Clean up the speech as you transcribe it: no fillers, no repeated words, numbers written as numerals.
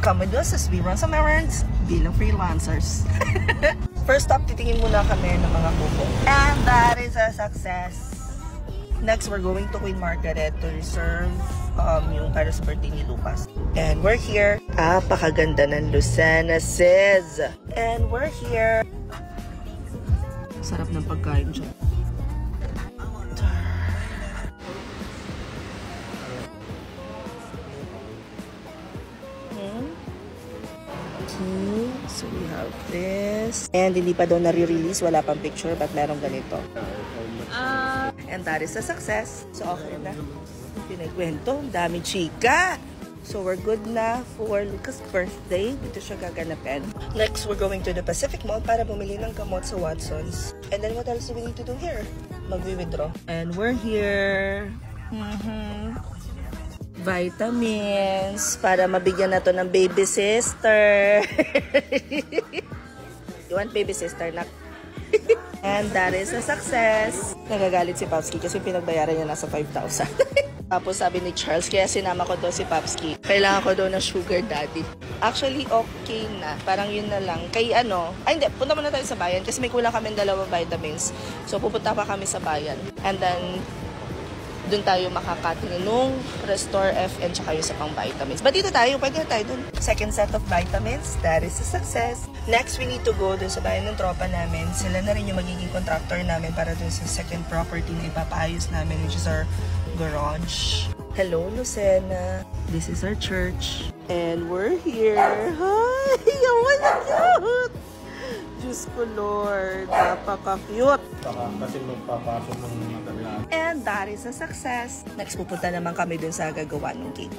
Come with us as we run some errands bilang freelancers. First stop, titingin muna kami ng mga kuko. And that is a success. Next, we're going to Queen Margaret to reserve yung para sa birthday ni Lucas. And we're here. Napakaganda ng Lucena, sis. And we're here. Sarap ng pagkain dyan. Okay, so we have this. And hindi pa daw nare-release, wala pang picture, but meron ganito. And that is a success. So okay na. Pinagkwento, dami chika. So we're good na for Lucas' birthday. Dito siya gaganapin. Next, we're going to the Pacific Mall para bumili ng gamot sa Watson's. And then what else do we need to do here? Magwi-withdraw. And we're here. Vitamins para mabigyan na to ng baby sister. You want baby sister, nak? And that is a success. Nagagalit si Popsky kasi pinagbayaran niya nasa 5,000. Tapos sabi ni Charles, kaya sinama ko daw si Popsky. Kailangan ko daw ng sugar daddy. Actually, okay na. Parang yun na lang. Kay ano, ay hindi, punta muna tayo sa bayan kasi may kulang kami 2 vitamins. So pupunta pa kami sa bayan. And then, doon tayo makakatingin nung Restore F and tsaka yung sa pang vitamins. But dito tayo, pwede na tayo dun. Second set of vitamins, that is a success. Next, we need to go dun sa bayan ng tropa namin. Sila na rin yung magiging contractor namin para dun sa second property na ipapaayos namin, which is our garage. Hello, Lucena. This is our church. And we're here. Hi! Oh my God! Diyos ko, Lord. Napaka-cute. Baka kasi magpapasok ng maganda. And that is a success. Next, pupunta naman kami dun sa gagawa ng cake.